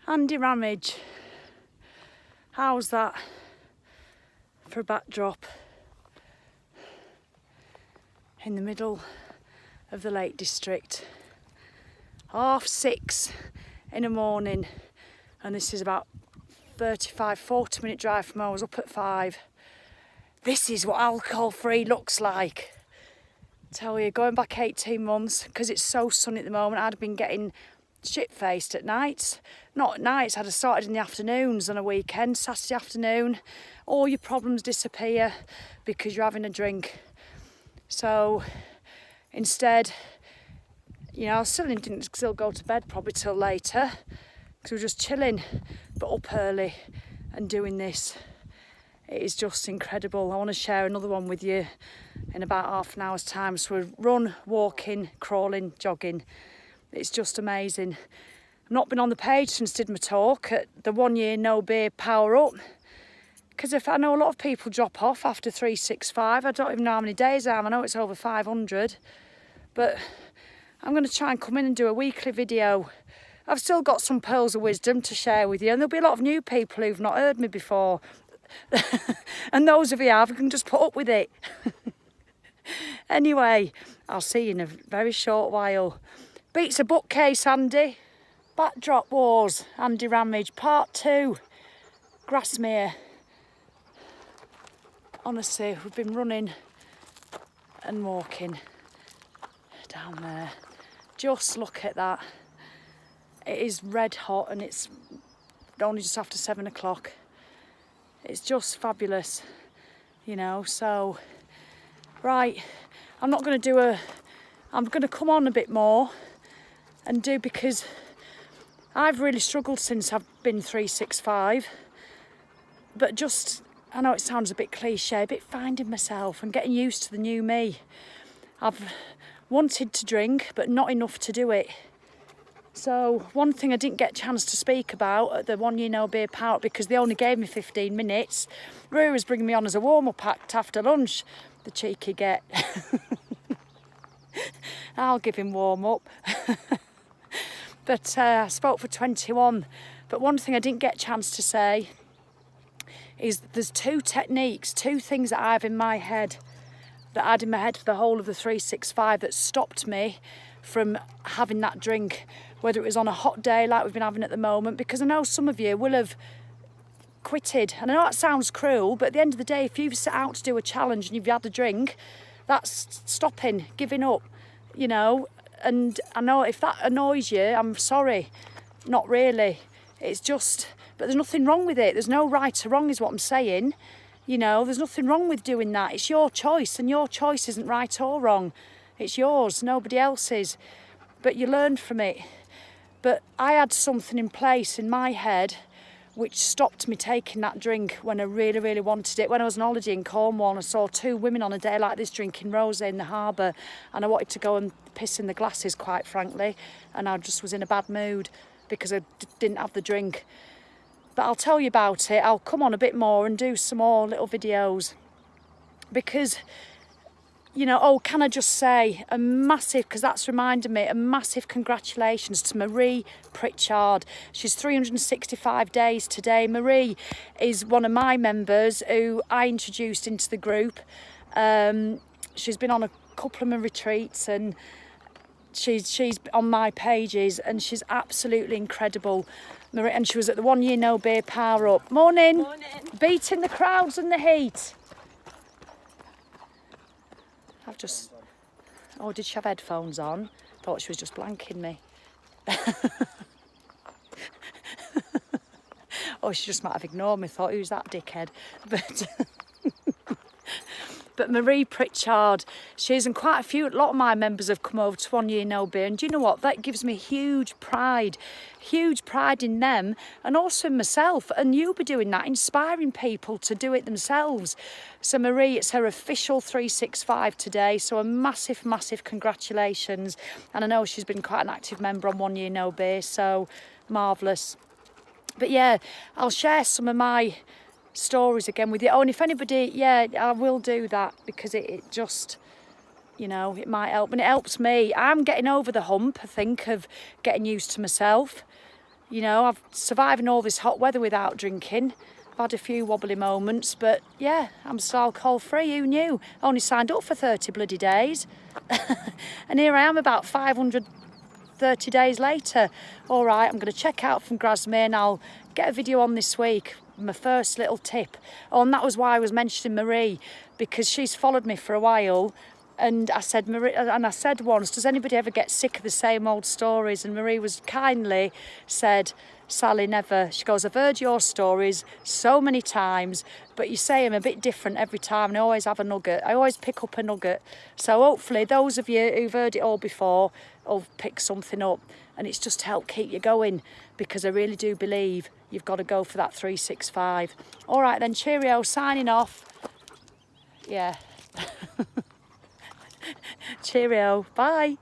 Andy Ramage. How's that for a backdrop? In the middle of the Lake District. 6:30 in the morning, and this is about 40 minute drive from home. I was up at 5. This is what alcohol free looks like. Tell you, going back 18 months, because it's so sunny at the moment, I'd been getting shit-faced at nights. Not at nights, I'd have started in the afternoons on a weekend, Saturday afternoon. All your problems disappear because you're having a drink. So instead, you know, I didn't go to bed probably till later because we were just chilling, but up early and doing this. It is just incredible. I want to share another one with you in about half an hour's time. So we run, walking, crawling, jogging. It's just amazing. I've not been on the page since I did my talk at the 1 year no beer power up. Because if I know a lot of people drop off after 365, I don't even know how many days I am. I know it's over 500, but I'm going to try and come in and do a weekly video. I've still got some pearls of wisdom to share with you, and there'll be a lot of new people who've not heard me before. And those of you have, you can just put up with it. Anyway, I'll see you in a very short while. Beats a bookcase, Andy. Backdrop Wars, Andy Ramage, Part 2. Grasmere. Honestly, we've been running and walking down there. Just look at that. It is red hot and it's only just after 7 o'clock. It's just fabulous, you know. So, right, I'm not going to do I'm going to come on a bit more and do, because I've really struggled since I've been 365. But just, I know it sounds a bit cliche, but finding myself and getting used to the new me. I've wanted to drink, but not enough to do it. So one thing I didn't get a chance to speak about at the 1 year no beer power, because they only gave me 15 minutes. Roo was bringing me on as a warm-up act after lunch. The cheeky get. I'll give him warm-up. But I spoke for 21. But one thing I didn't get a chance to say is there's two things that I have in my head, that I had in my head for the whole of the 365 that stopped me from having that drink, whether it was on a hot day like we've been having at the moment, because I know some of you will have quitted. And I know that sounds cruel, but at the end of the day, if you've set out to do a challenge and you've had a drink, that's stopping, giving up, you know. And I know if that annoys you, I'm sorry. Not really. It's just, but there's nothing wrong with it. There's no right or wrong is what I'm saying. You know, there's nothing wrong with doing that. It's your choice, and your choice isn't right or wrong. It's yours, nobody else's. But you learn from it. But I had something in place in my head which stopped me taking that drink when I really, really wanted it. When I was on holiday in Cornwall and I saw two women on a day like this drinking rosé in the harbour, and I wanted to go and piss in the glasses, quite frankly, and I just was in a bad mood because I didn't have the drink. But I'll tell you about it. I'll come on a bit more and do some more little videos, because, you know, can I just say a massive, because that's reminded me, a massive congratulations to Marie Pritchard. She's 365 days today. Marie is one of my members who I introduced into the group. She's been on a couple of my retreats, and she's on my pages, and she's absolutely incredible. Marie, and she was at the 1 year no beer power up. Morning. Morning. Beating the crowds and the heat. I've just... Oh, did she have headphones on? Thought she was just blanking me. Oh, she just might have ignored me. Thought, who's that dickhead? But Marie Pritchard, she's, and quite a lot of my members have come over to 1 year no beer, and do you know what? That gives me huge pride in them, and also in myself. And you'll be doing that, inspiring people to do it themselves. So Marie, it's her official 365 today, so a massive, massive congratulations. And I know she's been quite an active member on 1 year no beer, so marvellous. But yeah, I'll share some of my stories again with you. Oh, and if anybody, yeah, I will do that, because it just, you know, it might help, and it helps me. I'm getting over the hump, I think, of getting used to myself. You know, I've surviving all this hot weather without drinking. I've had a few wobbly moments, but yeah, I'm still alcohol free. Who knew? Only signed up for 30 bloody days. And here I am about 530 days later. All right, I'm going to check out from Grasmere. I'll get a video on this week. My first little tip. Oh, and that was why I was mentioning Marie, because she's followed me for a while. And I said, Marie, and I said once, does anybody ever get sick of the same old stories? And Marie was kindly said, Sally, never. She goes, I've heard your stories so many times, but you say them a bit different every time, and I always have a nugget. I always pick up a nugget. So hopefully those of you who've heard it all before will pick something up, and it's just to help keep you going, because I really do believe you've got to go for that 365. All right then, cheerio, signing off. Yeah. Cheerio, bye.